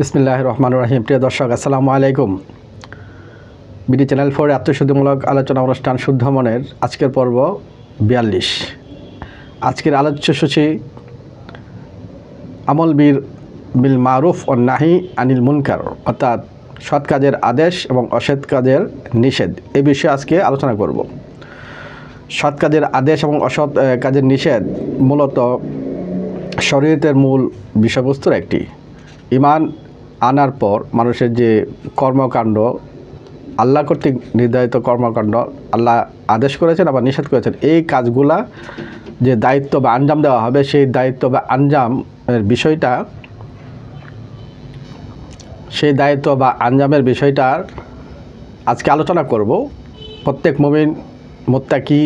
বিসমিল্লাহির রহমানির রহিম। প্রিয় দর্শক, আসসালামু আলাইকুম। বিডি চ্যানেল 4 আত্মশুদ্ধিমূলক আলোচনা অনুষ্ঠান শুদ্ধ মনের আজকের পর্ব 42। আজকের আলোচ্যসূচি আমল বিল মারুফ ও নাহি আনিল মুনকার, অর্থাৎ সৎ কাজের আদেশ এবং অসৎ কাজের নিষেধ। এই বিষয়ে আজকে আলোচনা করব। সৎ কাজের আদেশ এবং অসৎ কাজের নিষেধ মূলত শরীয়তের মূল বিষয়বস্তুর একটি। ঈমান আনার পর মানুষের যে কর্মকাণ্ড, আল্লাহ কর্তৃক নির্ধারিত কর্মকাণ্ড আল্লাহ আদেশ করেছেন আবার নিষেধ করেছেন, এই কাজগুলা যে দায়িত্ব বা আঞ্জাম দেওয়া হবে, সেই দায়িত্ব বা আঞ্জামের বিষয়টার আজকে আলোচনা করব। প্রত্যেক মুমিন মুত্তাকি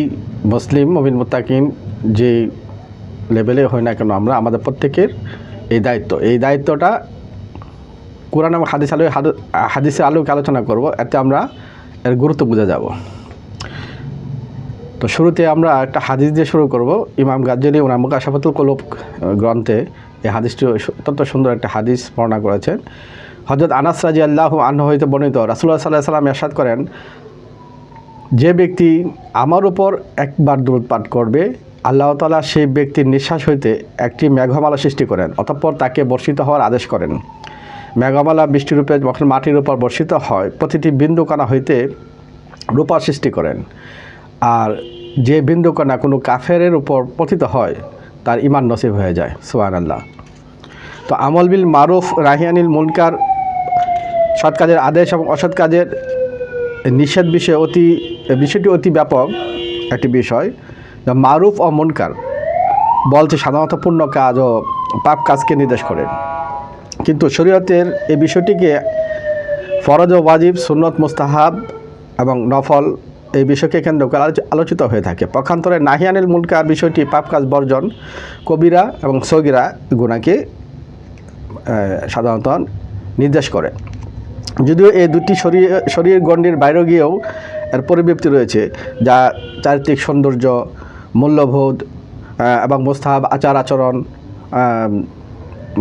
মুসলিম মুমিন মুত্তাকিন যে লেভেলে হয় না কেন, আমাদের প্রত্যেকের এই দায়িত্বটা কোরআন এবং হাদিসের আলোকে আলোচনা করব। এতে আমরা এর গুরুত্ব বুঝে যাব। তো শুরুতে আমরা একটা হাদিস দিয়ে শুরু করব। ইমাম গাজ্জালি ওনার মুকাশাফাতুল কুলুব গ্রন্থে এই হাদিসটি অত্যন্ত সুন্দর একটা হাদিস বর্ণনা করেছেন। হযরত আনাস রাদিয়াল্লাহু আনহু হইতে বর্ণিত, রাসূলুল্লাহ সাল্লাল্লাহু আলাইহি ওয়াসাল্লাম ইরশাদ করেন, যে ব্যক্তি আমার উপর একবার দরুদ পাঠ করবে, আল্লাহ তাআলা সেই ব্যক্তির নিঃশ্বাস হইতে একটি মেঘমালা সৃষ্টি করেন, অতঃপর তাকে বর্ষিত হওয়ার আদেশ করেন। মেঘমালা বৃষ্টিরূপে যখন মাটির উপর বর্ষিত হয়, প্রতিটি বিন্দুকণা হইতে রূপা সৃষ্টি করেন। আর যে বিন্দুকণা কোনো কাফেরের উপর পতিত হয়, তার ঈমান নসিব হয়ে যায়। সুবহানাল্লাহ। তো আমল বিল মারুফ নাহি আনিল মুনকার, সৎ কাজের আদেশ এবং অসৎ কাজের নিষেধ বিষয়টি অতি ব্যাপক একটি বিষয়। মারুফ ও মুনকার বলছে সাধারণত পূর্ণ কাজ ও পাপ কাজকে নির্দেশ করে, কিন্তু শরীয়তের এই বিষয়টিকে ফরজ ও ওয়াজিব, সুন্নত, মুস্তাহাব এবং নফল এই বিষয়কে কেন্দ্র করে আলোচিত হয়ে থাকে। পক্ষান্তরে নাহি আনিল মুনকার বিষয়টি পাপ কাজ বর্জন, কবিরা এবং সগীরা গুনাহকে সাধারণত নির্দেশ করে। যদিও এই দুটি শরীর গণ্ডির বাইরে গিয়েও এর পরিব্যাপ্তি রয়েছে, যা চারিত্রিক সৌন্দর্য, মূল্যবোধ এবং মুস্তাহাব আচার আচরণ,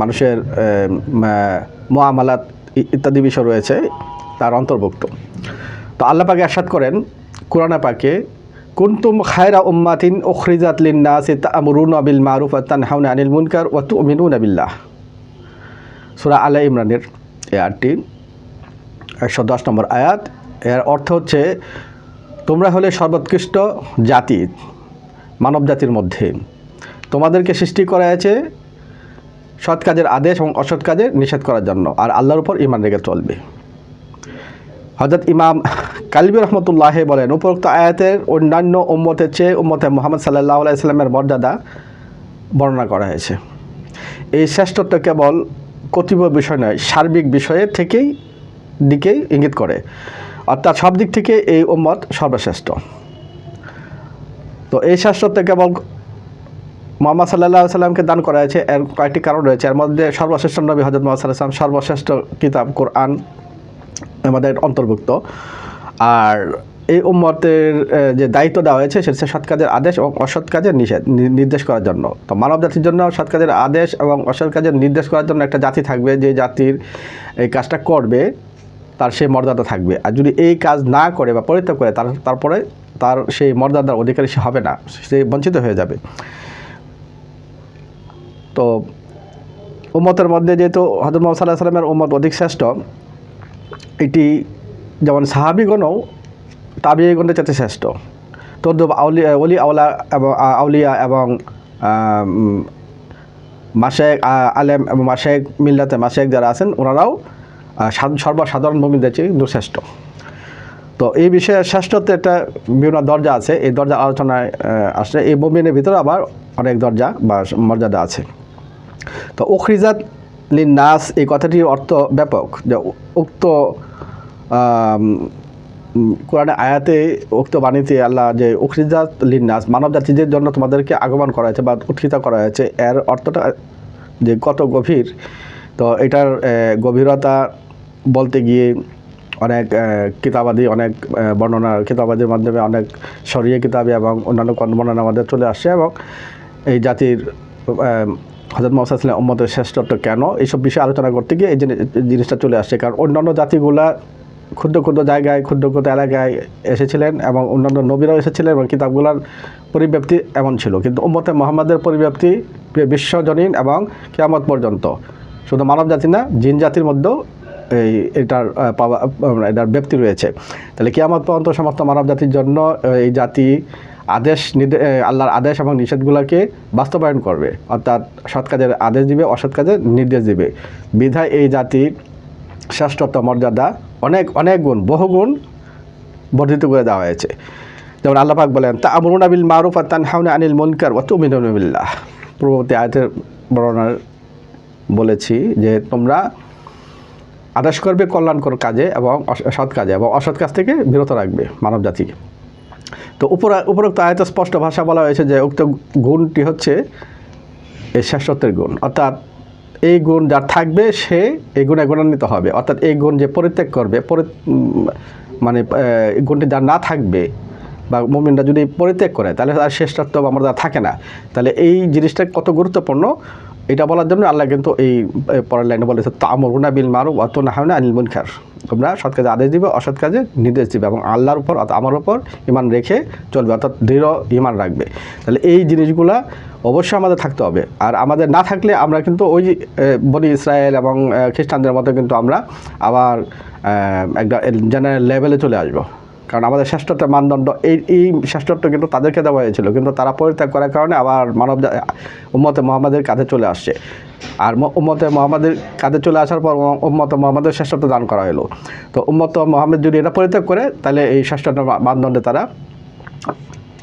মানুষের মুআমালাত ইত্যাদি বিষয় রয়েছে তার অন্তর্ভুক্ত। তো আল্লাহ পাকে ইরশাদ করেন কোরআনে পাকে, কুনতুম খায়রা উম্মাতিন উখরিজাত লিন-নাসি তা'মুরুনা বিল মারুফ ওয়া তানহাউনা আনিল মুনকার ওয়া তু'মিনুনা বিল্লাহ। সূরা আলে ইমরানের এই আয়াতটি 110 নম্বর আয়াত। এর অর্থ হচ্ছে, তোমরা হলে সর্বোৎকৃষ্ট জাতি মানব জাতির মধ্যে, তোমাদেরকে সৃষ্টি করা হয়েছে সৎ কাজের আদেশ এবং অসৎ কাজের নিষেধ করার জন্য, আর আল্লাহর উপর ঈমান রেখে চলবে। হযরত ইমাম কালবি রহমতুল্লাহ বলেন, উপরোক্ত আয়াতের অন্যান্য উম্মতের চেয়ে উম্মতে মুহাম্মদ সাল্লাল্লাহু আলাইহি সাল্লামের মর্যাদা বর্ণনা করা হয়েছে। এই শ্রেষ্ঠত্ব কেবল কতিপয় বিষয় নয়, সার্বিক বিষয়ের দিকেই ইঙ্গিত করে, অর্থাৎ সব দিক থেকে এই উম্মত সর্বশ্রেষ্ঠ। তো এই শ্রেষ্ঠত্ব কেবল মুহাম্মদ সাল্লাল্লাহু আলাইহি সাল্লামকে দান করা হয়েছে। এর কয়েকটি কারণ রয়েছে। এর মধ্যে সর্বশ্রেষ্ঠ নবী হযরত মুহাম্মদ সাল্লাল্লাহু আলাইহি সাল্লাম, সর্বশ্রেষ্ঠ কিতাব কোরআন আমাদের অন্তর্ভুক্ত। আর এই উম্মতের যে দায়িত্ব দেওয়া হয়েছে সেটা সৎ কাজের আদেশ এবং অসৎ কাজের নির্দেশ করার জন্য। তো মানব জাতির জন্য সৎ কাজের আদেশ এবং অসৎ কাজের নির্দেশ করার জন্য একটা জাতি থাকবে, যে জাতির এই কাজটা করবে তার সেই মর্যাদা থাকবে। আর যদি এই কাজ না করে বা পরিত্যাগ করে, তারপরে তার সেই মর্যাদার অধিকারী সে হবে না, সে বঞ্চিত হয়ে যাবে। তো উম্মতের মধ্যে যেহেতু হযরত মুহাম্মদ সাল্লাল্লাহু আলাইহি সাল্লামের উম্মত অধিক শ্রেষ্ঠ, এটি যেমন সাহাবীগণও তাবিঈগণের চাইতে শ্রেষ্ঠ। তদ্রুপ আউলিয়া এবং মাশায়েখ আলেম এবং মাশায়েখ মিল্লাতে মাশায়েখ যারা আছেন, ওনারাও সর্বসাধারণ মুমিনদের চেয়ে শ্রেষ্ঠ। তো এই বিষয়ে শ্রেষ্ঠত্বের একটা বিভিন্ন দরজা আছে, এই দরজা আলোচনায় আসলে এই মুমিনের ভিতরে আবার অনেক দরজা বা মর্যাদা আছে। তো উখরিজাত লিন-নাস এই কথাটির অর্থ ব্যাপক, যে উক্ত কোরআনে আয়াতে উক্ত বাণীতে আল্লাহ যে উখরিজাত লিন-নাস, মানব জাতিদের জন্য তোমাদেরকে আগমন করা হয়েছে বা উত্থিত করা হয়েছে, এর অর্থটা যে কত গভীর। তো এটার গভীরতা বলতে গিয়ে অনেক কিতাবাদি, অনেক বর্ণনার কিতাবাদির মাধ্যমে অনেক শরীয় কিতাবে এবং অন্যান্য বর্ণনা আমাদের চলে আসছে, এবং এই জাতির হযরত মুহাম্মদ সাল্লাল্লাহু আলাইহি ওয়াসাল্লাম উম্মতের শ্রেষ্ঠত্ব কেন, এইসব বিষয়ে আলোচনা করতে গিয়ে এই জিনিসটা চলে আসছে। কারণ অন্যান্য জাতিগুলা ক্ষুদ্র ক্ষুদ্র জায়গায়, ক্ষুদ্র ক্ষুদ্র এলাকায় এসেছিলেন এবং অন্যান্য নবীরাও এসেছিলেন এবং কিতাবগুলোর পরিব্যাপ্তি এমন ছিল, কিন্তু উম্মতে মুহাম্মাদের পরিব্যাপ্তি বিশ্বজনীন এবং কিয়ামত পর্যন্ত। শুধু মানব জাতি না, জিন জাতির মধ্যেও এটার ব্যাপ্তি রয়েছে। তাহলে কিয়ামত পর্যন্ত সমস্ত মানব জাতির জন্য এই জাতি আল্লাহর আদেশ এবং নিষেধগুলোকে বাস্তবায়ন করবে, অর্থাৎ সৎ কাজের আদেশ দিবে, অসৎ কাজের নির্দেশ দিবে। বিধায় এই জাতির শ্রেষ্ঠত্ব মর্যাদা অনেক অনেক গুণ, বহুগুণ বর্ধিত করে দেওয়া হয়েছে। যেমন আল্লাহ পাক বলেন, তা'মুরুনা বিল মারুফ ওয়া তানহাউনা আনিল মুনকার ওয়া তু'মিনুনা বিল্লাহ। পূর্ববর্তী আয়াতের বর্ণনায় বলেছি যে তোমরা আদেশ করবে কল্যাণকর কাজে এবং সৎ কাজে, এবং অসৎ কাজ থেকে বিরত রাখবে মানব জাতিকে। তো উপরোক্ত আয়াতে স্পষ্ট ভাষা বলা হয়েছে যে উক্ত গুণটি হচ্ছে এই শ্রেষ্ঠত্বের গুণ, অর্থাৎ এই গুণ যার থাকবে সে এই গুণে গুণান্বিত হবে। অর্থাৎ এই গুণ যে পরিত্যাগ করবে, মানে এই গুণটি যার না থাকবে বা মুমিনরা যদি পরিত্যাগ করে তাহলে তার শ্রেষ্ঠত্ব আমরা থাকে না। তাহলে এই জিনিসটা কত গুরুত্বপূর্ণ এটা বলার জন্য আল্লাহ কিন্তু এই পরের লাইনে বলেছে, তা'মুরুনা বিল মারুফ ওয়া তানহাউনা আনিল মুনকার। তোমরা সৎ কাজে আদেশ দিবে, অসৎ কাজে নির্দেশ দিবে এবং আল্লাহর উপর অর্থাৎ আমার উপর ঈমান রেখে চলবে, অর্থাৎ দৃঢ় ঈমান রাখবে। তাহলে এই জিনিসগুলা অবশ্যই আমাদের থাকতে হবে। আর আমাদের না থাকলে আমরা কিন্তু ওই বনি ইসরায়েল এবং খ্রিস্টানদের মতো কিন্তু আমরা আবার একটা জেনারেল লেভেলে চলে আসবো। কারণ আমাদের শ্রেষ্ঠত্বের মানদণ্ড এই শ্রেষ্ঠত্ব কিন্তু তাদেরকে দেওয়া হয়েছিল, কিন্তু তারা পরিত্যাগ করার কারণে আবার উম্মতে মুহাম্মাদের কাঁধে চলে আসছে। আর উম্মতে মুহাম্মাদের কাঁধে চলে আসার পর উম্মতে মুহাম্মাদের শ্রেষ্ঠত্ব দান করা হলো। তো উম্মতে মুহাম্মাদ যদি এটা পরিত্যাগ করে তাহলে এই শ্রেষ্ঠত্বের মানদণ্ডে তারা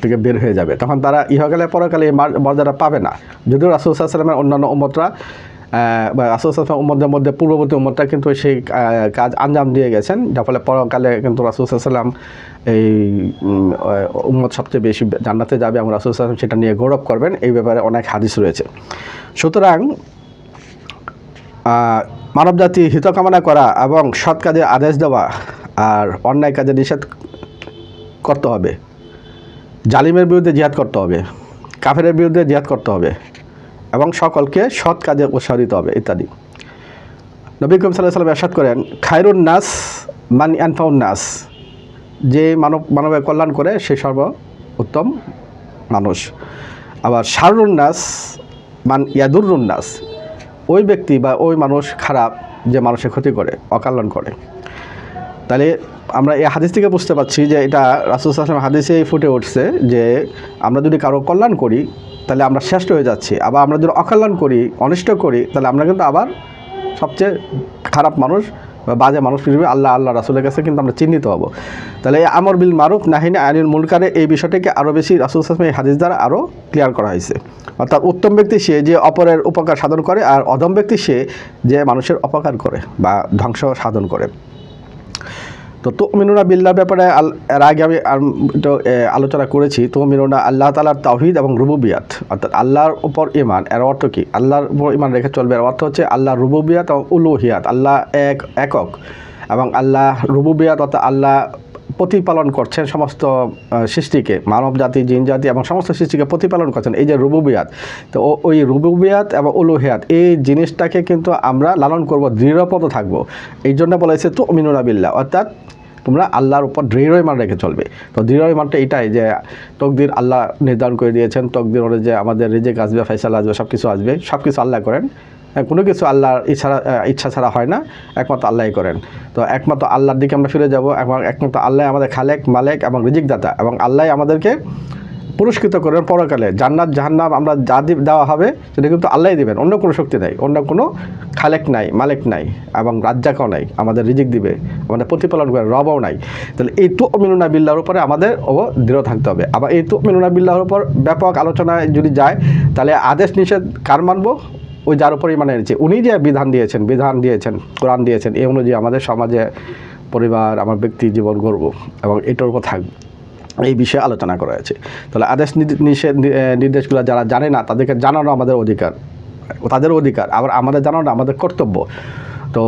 থেকে বের হয়ে যাবে, তখন তারা ইহকালে পরকালে এই মর্যাদা পাবে না। যদিও রাসূল সাল্লাল্লাহু আলাইহি ওয়াসাল্লামের অন্যান্য উম্মতরা বা রাসূল সাল্লাল্লাহু আলাইহি ওয়াসাল্লাম উম্মতদের মধ্যে পূর্ববর্তী উম্মতরা কিন্তু সেই কাজ আঞ্জাম দিয়ে গেছেন, যার ফলে পরকালে কিন্তু রাসূল সাল্লাল্লাহু আলাইহি ওয়াসাল্লাম এই উম্মত সবচেয়ে বেশি জান্নাতে যাবে এবং রাসূল সাল্লাল্লাহু আলাইহি ওয়াসাল্লাম সেটা নিয়ে গৌরব করবেন। এই ব্যাপারে অনেক হাদিস রয়েছে। সুতরাং মানবজাতি হিত কামনা করা এবং সৎ কাজে আদেশ দেওয়া আর অন্যায় কাজে নিষেধ করতে হবে, জালিমের বিরুদ্ধে জিহাদ করতে হবে, কাফেরের বিরুদ্ধে জিহাদ করতে হবে এবং সকলকে সৎ কাজে উৎসাহ দিতে হবে ইত্যাদি। নবী করিম সাল্লাল্লাহু আলাইহি ওয়াসাল্লাম ইরশাদ করেন, খায়রুন নাস মান ইয়ানফাউন নাস। যে মানবের কল্যাণ করে সে উত্তম মানুষ। আবার শাররুন নাস মান ইয়াদুররুন নাস। ওই ব্যক্তি বা ওই মানুষ খারাপ যে মানুষের ক্ষতি করে, অকল্যাণ করে। তাহলে আমরা এই হাদিস থেকে বুঝতে পারছি যে এটা রাসূল সাল্লাল্লাহু আলাইহি ওয়াসাল্লাম হাদিসেই ফুটে উঠছে যে আমরা যদি কারো কল্যাণ করি তাহলে আমরা শ্রেষ্ঠ হয়ে যাচ্ছি, আবার আমরা যদি অকল্যাণ করি, অনিষ্ট করি, তাহলে আমরা কিন্তু আবার সবচেয়ে খারাপ মানুষ বা বাজে মানুষ হিসেবে আল্লাহ রাসূলের কাছে কিন্তু আমরা চিহ্নিত হব। তাহলে এই আমর বিল মারুফ নাহি আনিল মুনকারে এই বিষয়টাকে আরও বেশি রাসূল সাল্লাল্লাহু আলাইহি ওয়াসাল্লাম এই হাদিস দ্বারা আরও ক্লিয়ার করা হয়েছে। অর্থাৎ উত্তম ব্যক্তি সে যে অপরের উপকার সাধন করে, আর অধম ব্যক্তি সে যে মানুষের অপকার করে বা ধ্বংস সাধন করে। তো তুমিনুনা বিল্লাহ ব্যাপারে এর আগে আমি আলোচনা করেছি। তুমিনুনা আল্লাহ তাআলার তাওহীদ এবং রুবুবিয়াত, অর্থাৎ আল্লাহর উপর ঈমান। এর অর্থ কি? আল্লাহর উপর ঈমান রেখে চলবে। এর অর্থ হচ্ছে আল্লাহর রুবুবিয়াত এবং উলুহিয়াত, আল্লাহ একক এবং আল্লাহ রুবুবিয়াত অর্থাৎ আল্লাহ প্রতিপালন করছেন সমস্ত সৃষ্টিকে, মানব জাতি, জিন জাতি এবং সমস্ত সৃষ্টিকে প্রতিপালন করছেন। এই যে রুবুবিয়াত, তো ওই রুবুবিয়াত এবং উলুহিয়াত এই জিনিসটাকে কিন্তু আমরা লালন করব, দৃঢ়পদ থাকব। এই জন্য বলা হয়েছে তুমিনুনা বিল্লাহ, অর্থাৎ তোমরা আল্লাহর উপর দৃঢ় ঈমান রেখে চলবে। তো দৃঢ় ঈমানটা এটাই যে তকদির আল্লাহ নির্ধারণ করে দিয়েছেন, তকদির অনুযায়ী আমাদের রিজিক আসবে, ফয়সালা আসবে, সব কিছু আসবে, সব কিছু আল্লাহ করেন। কোনো কিছু আল্লাহর ইচ্ছা ছাড়া হয় না, একমাত্র আল্লাহই করেন। তো একমাত্র আল্লাহর দিকে আমরা ফিরে যাব এবং একমাত্র আল্লাহ আমাদের খালেক, মালেক এবং রিজিকদাতা, এবং আল্লাহ আমাদেরকে পুরস্কৃত করবেন পরকালে। জান্নাত জাহান্নাম আমরা যা দেওয়া হবে সেটা কিন্তু আল্লাহই দেবেন, অন্য কোনো শক্তি নাই, অন্য কোনো খালেক নাই, মালেক নাই এবং রাজ্জাকও নাই। আমাদের রিজিক দিবে, আমাদের প্রতিপালন করে রবও নাই। তাহলে এই তুমিনুনা বিল্লাহর উপরে আমাদের দৃঢ় থাকতে হবে। আবার এই তুমিনুনা বিল্লাহর উপর ব্যাপক আলোচনায় যদি যায় তাহলে আদেশ নিষেধ কার মানবো? ওই যার উপরেই মানে এনেছে, উনি যে বিধান দিয়েছেন, কোরআন দিয়েছেন, এই অনুযায়ী আমাদের সমাজে, পরিবার, আমার ব্যক্তি জীবন গড়ব এবং এটার উপর থাকবে। এই বিষয়ে আলোচনা করা হয়েছে। তাহলে আদেশ নির্দেশগুলো যারা জানে না তাদেরকে জানানো আমাদের অধিকার, তাদের অধিকার, আবার আমাদের জানানো আমাদের কর্তব্য। তো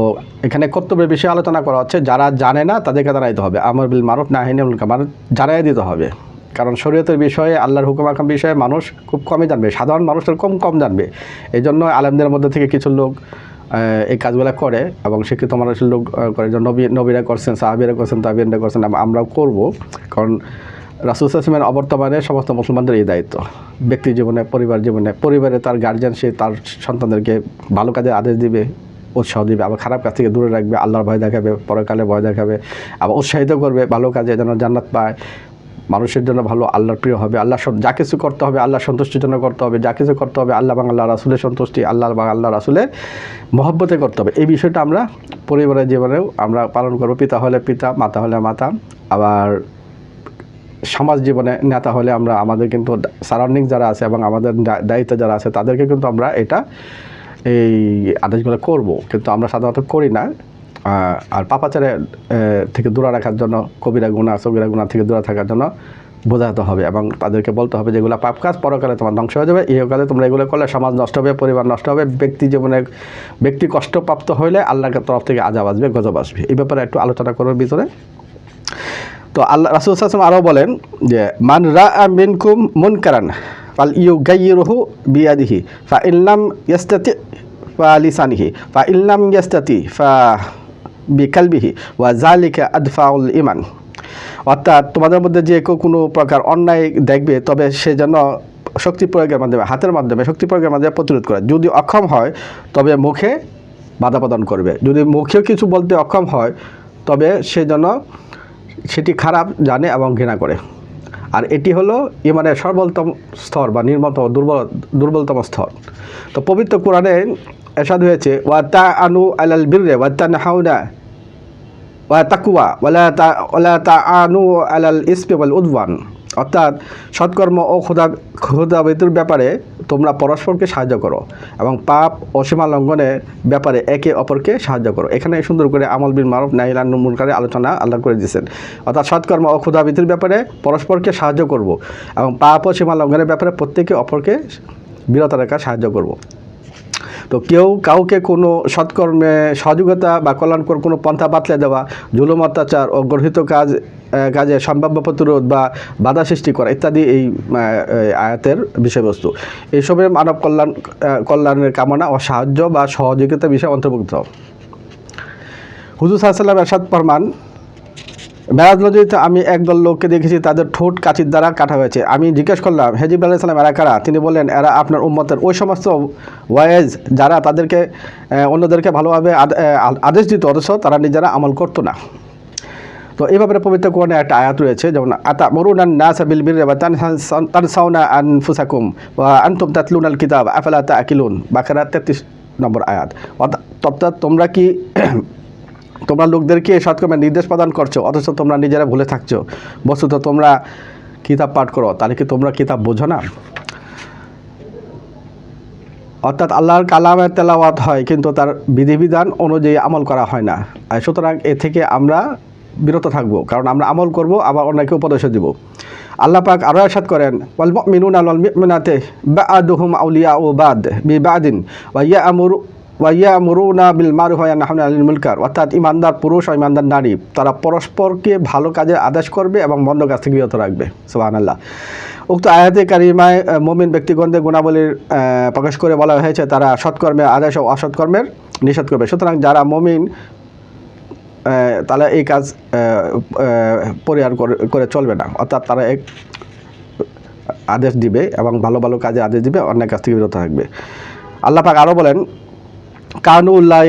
এখানে কর্তব্যের বিষয়ে আলোচনা করা হচ্ছে, যারা জানে না তাদেরকে জানাইতে হবে। আমর বিল মারুফ নাহি আনিল মুনকার, মানে জানাই দিতে হবে। কারণ শরীয়তের বিষয়ে, আল্লাহর হুকুম আহকাম বিষয়ে মানুষ খুব কমই জানবে, সাধারণ মানুষের কম জানবে। এই জন্য আলেমদের মধ্যে থেকে কিছু লোক এই কাজগুলো করে এবং শিক্ষিত মানুষের লোক করে। যে নবীরা করছেন, সাহাবীরা করছেন, তাবিঈনরা করছেন, আমরাও করব। কারণ রাসূল সাল্লাল্লাহু আলাইহি ওয়াসাল্লামের অবর্তমানে সমস্ত মুসলমানদের এই দায়িত্ব। ব্যক্তি জীবনে, পরিবারে তার গার্জিয়ান সে তার সন্তানদেরকে ভালো কাজে আদেশ দিবে, উৎসাহ দিবে, আবার খারাপ কাজ থেকে দূরে রাখবে, আল্লাহর ভয় দেখাবে, পরকালে ভয় দেখাবে, আবার উৎসাহিত করবে ভালো কাজে যেন জান্নাত পায়, মানুষের জন্য ভালো, আল্লাহর প্রিয় হবে। যা কিছু করতে হবে আল্লাহর সন্তুষ্টির জন্য করতে হবে, যা কিছু করতে হবে আল্লাহ এবং আল্লাহ রাসূলের সন্তুষ্টি, আল্লাহ এবং আল্লাহ রাসূলের মহব্বতে করতে হবে। এই বিষয়টা আমরা পরিবারের জীবনেও আমরা পালন করব। পিতা হলে পিতা, মাতা হলে মাতা, আবার সমাজ জীবনে নেতা হলে আমরা আমাদের কিন্তু সারাউন্ডিং যারা আছে এবং আমাদের দায়িত্ব যারা আছে তাদেরকে কিন্তু আমরা এই আদেশগুলো করব, কিন্তু আমরা সাধারণত করি না। আর পাপাচারে থেকে দূরে রাখার জন্য, কবিরা গুনাহ সগীরা গুনাহ থেকে দূরে থাকার জন্য বোঝাতে হবে এবং তাদেরকে বলতে হবে যেগুলো পাপ কাজ, পরকালে তোমার ধ্বংস হয়ে যাবে, ইহকালে তোমরা এগুলো করলে সমাজ নষ্ট হবে, পরিবার নষ্ট হবে, ব্যক্তি কষ্টপ্রাপ্ত হইলে আল্লাহর তরফ থেকে আযাব আসবে, গজব আসবে। এই ব্যাপারে একটু আলোচনা করার ভিতরে তো আল্লাহ রাসূল সাল্লাল্লাহু আলাইহি ওয়াসাল্লাম আরও বলেন যে মান রাআ মিনকুম মুনকারান ফালইয়ুগাইয়িরহু বিয়াদিহি ফাইন লাম ইয়াস্তাতি ফালিসানিহি ফাইন লাম ইয়াস্তাতি বিকালবিহি ওয়া যালিকা আদফাউল ঈমান। অর্থাৎ তোমাদের মধ্যে যে কেউ কোনো প্রকার অন্যায় দেখবে তবে সে যেন শক্তি প্রয়োগের মাধ্যমে, হাতের মাধ্যমে শক্তি প্রয়োগের মাধ্যমে প্রতিরোধ করে। যদি অক্ষম হয় তবে মুখে বাধা প্রদান করবে। যদি মুখেও কিছু বলতে অক্ষম হয় তবে সে যেন সেটি খারাপ জানে এবং ঘৃণা করে। আর এটি হলো ইমানের সর্বোত্তম স্তর বা দুর্বলতম স্তর। তো পবিত্র কোরআনে এরশাদ হয়েছে ওয়া তাআনু আলাল বিররি ওয়া তানহাউনা ওয়া তাকওয়া ওয়ালা তাআনু আলাল ইসমি ওয়াল উদওয়ান। অর্থাৎ সৎকর্ম ও ক্ষুধাবৃত্তির ব্যাপারে তোমরা পরস্পরকে সাহায্য করো এবং পাপ ও সীমা লঙ্ঘনের ব্যাপারে একে অপরকে সাহায্য করো। এখানে সুন্দর করে আমল বিল মারুফ নাহি আনিল মুনকারের আলোচনা আল্লাহ করে দিয়েছেন। অর্থাৎ সৎকর্ম ও ক্ষুধাবৃত্তির ব্যাপারে পরস্পরকে সাহায্য করব এবং পাপ ও সীমা লঙ্ঘনের ব্যাপারে প্রত্যেকে অপরকে বিরত রাখার সাহায্য করব। তো কেউ কাউকে কোনো সৎকর্মে সহযোগিতা বা কল্যাণকর কোনো পন্থা বাতলে দেওয়া, জুলুম অত্যাচার ও গর্হিত কাজে সম্ভাব্য প্রতিরোধ বা বাধা সৃষ্টি করা ইত্যাদি এই আয়াতের বিষয়বস্তু। এইসবের মানব কল্যাণের কামনা ও সাহায্য বা সহযোগিতা বিষয় অন্তর্ভুক্ত। হুজুর সাল্লাল্লাহু আলাইহি ওয়াসাল্লাম এরশাদ ফরমান, মেরাজ নদীতে আমি একদল লোককে দেখেছি, তাদের ঠোঁট কাঁচির দ্বারা কাটা হয়েছে। আমি জিজ্ঞেস করলাম, হে জিবরাইল আলাইহিস সালাম, এরা কারা? তিনি বললেন, এরা আপনার উম্মতের ওই সমস্ত ওয়াইজ যারা তাদেরকে অন্যদেরকে ভালোভাবে আদেশ দিত অথচ তারা নিজেরা আমল করতো না। তো এই ব্যাপারে পবিত্র কোরআনে একটা আয়াত রয়েছে, যেমন আতামুরুনান নাসা বিল বিররি ওয়া তানসাউনা আনফুসাকুম ওয়া আনতুম তাতলুনাল কিতাব আফালা তাআকিলুন। বাকারা 33 নম্বর আয়াত। অর্থাৎ তোমরা লোকদেরকে সৎকর্মের নির্দেশ প্রদান করছো অথচ তোমরা নিজেরা ভুলে থাকছো। বস্তুত তোমরা কিতাব পাঠ করো, তাহলে কি তোমরা কিতাব বোঝো না? অর্থাৎ আল্লাহর কালামের তেলাওয়াত হয় কিন্তু তার বিধিবিধান অনুযায়ী আমল করা হয় না। আর সুতরাং এ থেকে আমরা বিরত থাকবো, কারণ আমরা আমল করব আবার অন্যকে উপদেশ দিব। আল্লাহ পাক আরও ইরশাদ করেন, ওয়াল মুমিনুনা ওয়াল মুমিনাতু বা'দুহুম আউলিয়াউ বা'দ বিবাদিন ওয়া ইয়ামুরুনা বিল মারুফ ওয়া ইয়ানহাউনা আনিল মুনকার। অর্থাৎ ইমানদার পুরুষ ও ইমানদার নারী তারা পরস্পরকে ভালো কাজে আদেশ করবে এবং মন্দ কাজ থেকে বিরত রাখবে। সুবহানাল্লাহ। উক্ত আয়াতে কারিমায় মুমিন ব্যক্তিগণদের গুণাবলীর প্রকাশ করে বলা হয়েছে তারা সৎকর্মের আদেশ ও অসৎকর্মের নিষেধ করবে। সুতরাং যারা মুমিন তারা এই কাজ পরিহার করে চলবে না। অর্থাৎ তারা এক আদেশ দিবে এবং ভালো ভালো কাজে আদেশ দিবে, অন্যায় কাজ থেকে বিরত থাকবে। আল্লাহ পাক আরও বলেন, কানু লা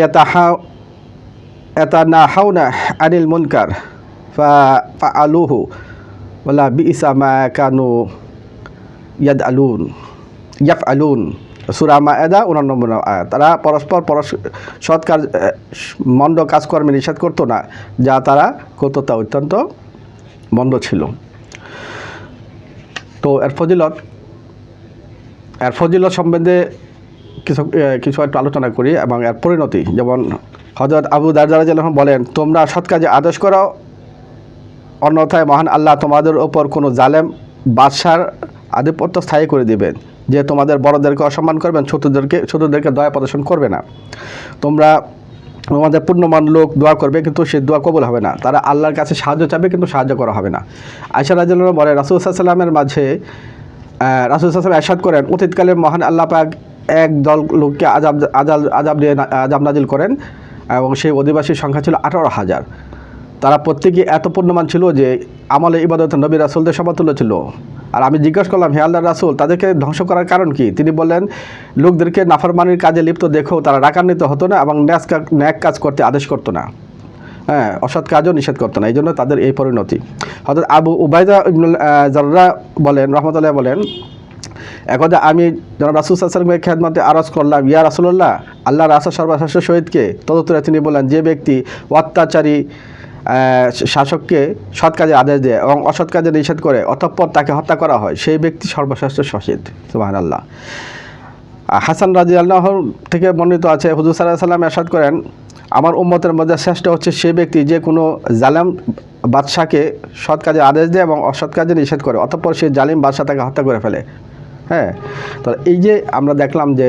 ইয়াতানাহাউনা আনিল মুনকার ফাআলুহু ওয়ালা বিইসা মা কানু ইয়াফআলুন। সূরা মায়েদা 89 নম্বর আয়াত। তারা পরস্পর সৎ কাজ মন্দ কাজকর্মে নিষেধ করতো না, যা তারা করতো তা অত্যন্ত মন্দ ছিল। তো এর ফজিলত সম্বন্ধে কিছু একটু আলোচনা করি এবং এর পরিণতি। যেমন হযরত আবু দারদা রাদিয়াল্লাহু আনহু বলেন, তোমরা সৎ কাজে আদেশ করো, অন্যথায় মহান আল্লাহ তোমাদের ওপর কোনো জালেম বাদশার আধিপত্য স্থায়ী করে দিবেন, যে তোমাদের বড়দেরকে অসম্মান করবেন, ছোটদেরকে দয়া প্রদর্শন করবে না। তোমরা আমাদের পূর্ণমান লোক দোয়া করবে কিন্তু সে দোয়া কবুল হবে না, তারা আল্লাহর কাছে সাহায্য চাবে কিন্তু সাহায্য করা হবে না। আয়েশা রাদিয়াল্লাহু বলে রাসূল সাল্লাল্লাহু আলাইহি ওয়াসাল্লামের মাঝে রাসূল সাল্লাল্লাহু আলাইহি ওয়াসাল্লাম ইরশাদ করেন, অতীতকালে মহান আল্লাহ পাক এক দল লোককে আযাব নাজিল করেন এবং সেই অধিবাসীর সংখ্যা ছিল 18,000। তারা প্রত্যেকেই এত পুণ্যমান ছিল যে আমলে ইবাদত নবী রাসূলদের সমতুল্য ছিল। আর আমি জিজ্ঞাসা করলাম, হে আল্লাহর রাসূল, তাদেরকে ধ্বংস করার কারণ কি? তিনি বললেন, লোকদেরকে নাফরমানির কাজে লিপ্ত দেখেও তারা রাগান্বিত হতো না এবং ন্যাক কাজ করতে আদেশ করতো না, হ্যাঁ, অসৎ কাজও নিষেধ করতো না, এই জন্য তাদের এই পরিণতি। হযরত আবু উবাইদা ইবনুল জাররাহ বলেন রাহমাতুল্লাহ বলেন, একদা আমি জনাব রাসূল সাল্লাল্লাহু আলাইহি ওয়াসাল্লামের খেদমতে আরজ করলাম, ইয়া রাসূলুল্লাহ, আল্লাহর রাসূল সর্বশ্রেষ্ঠ শহীদকে? তদুত্তরে তিনি বললেন, যে ব্যক্তি অত্যাচারী শাসককে সৎ কাজে আদেশ দেয় এবং অসৎ কাজে নিষেধ করে অতঃপর তাকে হত্যা করা হয়, সেই ব্যক্তি সর্বশ্রেষ্ঠ শহীদ। সুবহানাল্লাহ। হাসান রাদিয়াল্লাহু থেকে বর্ণিত আছে, হুজুর সাল্লাল্লাহু আলাইহি ওয়াসাল্লাম ইরশাদ করেন, আমার উম্মতের মধ্যে শ্রেষ্ঠ হচ্ছে সেই ব্যক্তি যে কোনো জালেম বাদশাকে সৎ কাজে আদেশ দেয় এবং অসৎ কাজে নিষেধ করে অতঃপর সেই জালিম বাদশা তাকে হত্যা করে ফেলে। হ্যাঁ, তো এই যে আমরা দেখলাম যে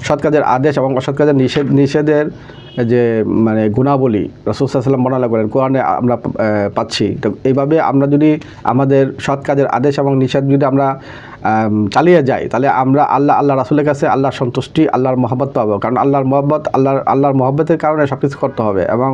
সৎ কাজের আদেশ এবং অসৎ কাজের নিষেধের যে মানে গুণাবলী রাসূল সাল্লাল্লাহু আলাইহি ওয়াসাল্লাম বর্ণনা করেন, কোরআনে আমরা পাচ্ছি। তো এইভাবে আমরা যদি আমাদের সৎ কাজের আদেশ এবং নিষেধ যদি আমরা চালিয়ে যাই, তাহলে আমরা আল্লাহ রাসূলের কাছে আল্লাহর সন্তুষ্টি, আল্লাহর মহব্বত পাবো। কারণ আল্লাহর মহব্বতের কারণে সব কিছু করতে হবে এবং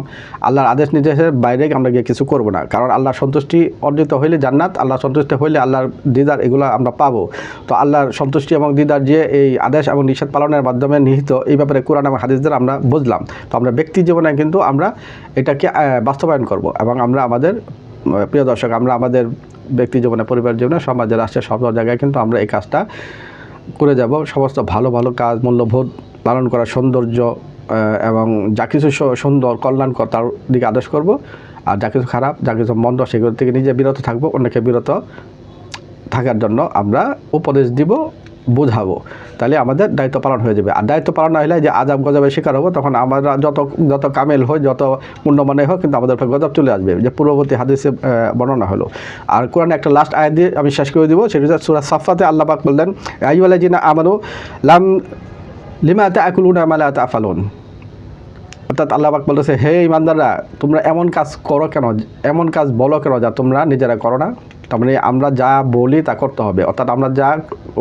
আল্লাহর আদেশ নির্দেশের বাইরে আমরা গিয়ে কিছু করব না। কারণ আল্লাহর সন্তুষ্টি অর্জিত হইলে জান্নাত, আল্লাহর সন্তুষ্টি হইলে আল্লাহর দিদার, এগুলো আমরা পাবো। তো আল্লাহর সন্তুষ্টি এবং দিদার যে এই আদেশ এবং নিষেধ পালনের মাধ্যমে নিহিত, এই ব্যাপারে কোরআন এবং হাদিসদের আমরা বুঝলাম। তো আমরা ব্যক্তি জীবনে কিন্তু আমরা এটাকে বাস্তবায়ন করব এবং আমরা আমাদের প্রিয় দর্শক, আমরা আমাদের ব্যক্তি জীবনে, পরিবার জীবনে, সমাজে, রাষ্ট্রের সব জায়গায় কিন্তু আমরা এই কাজটা করে যাব। সমস্ত ভালো ভালো কাজ, মূল্যবোধ পালন করা, সৌন্দর্য এবং যা কিছু সুন্দর কল্যাণকর তার দিকে আদেশ করব। আর যা কিছু খারাপ, যা কিছু মন্দ, সেগুলো থেকে নিজে বিরত থাকবো, অন্যকে বিরত থাকার জন্য আমরা উপদেশ দিব, বোঝাবো। তাহলে আমাদের দায়িত্ব পালন হয়ে যাবে। আর দায়িত্ব পালন না হলে যে আযাব গজবের শিকার হবো, তখন আমরা যত কামেল হয়, যত পুণ্যমানে হোক, কিন্তু আমাদের উপর গজব চলে আসবে, যে পূর্ববর্তী হাদিসে বর্ণনা হলো। আর কোরআনে একটা লাস্ট আয়াত দিয়ে আমি শেষ করে দিব, সেটা হচ্ছে সূরা সাফফাতে আল্লাহ পাক বললেন, আইয়ুহাল্লাযিনা আমানু লিমা তা'কুলুনা মা লা তা'ফালুন। অর্থাৎ আল্লাহ পাক বলতেছে, হে ঈমানদাররা, তোমরা এমন কাজ করো কেন, এমন কাজ বলো কেন যা তোমরা নিজেরা করো না। তার মানে আমরা যা বলি তা করতে হবে। অর্থাৎ আমরা যা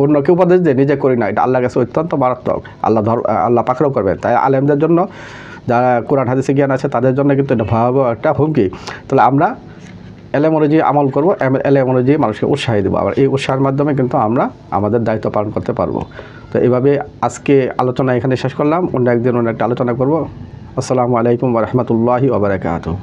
অন্যকে উপদেশ দিয়ে নিজে করি না, এটা আল্লাহর কাছে অত্যন্ত মারাত্মক, আল্লাহ পাকড়াও করবেন। তাই আলেমদের জন্য, যারা কোরআন হাদিসে জ্ঞান আছে, তাদের জন্য কিন্তু এটা ভয়াবহ একটা হুমকি। তাহলে আমরা এলেম অনুযায়ী আমল করবো, এলেম অনুযায়ী মানুষকে উৎসাহ দেবো। আবার এই উৎসাহের মাধ্যমে কিন্তু আমরা আমাদের দায়িত্ব পালন করতে পারবো। তো এইভাবে আজকে আলোচনা এখানে শেষ করলাম। অন্য একদিন অন্য একটা আলোচনা করবো। আসসালামু আলাইকুম ওয়া রাহমাতুল্লাহি ওয়া বারাকাতুহু।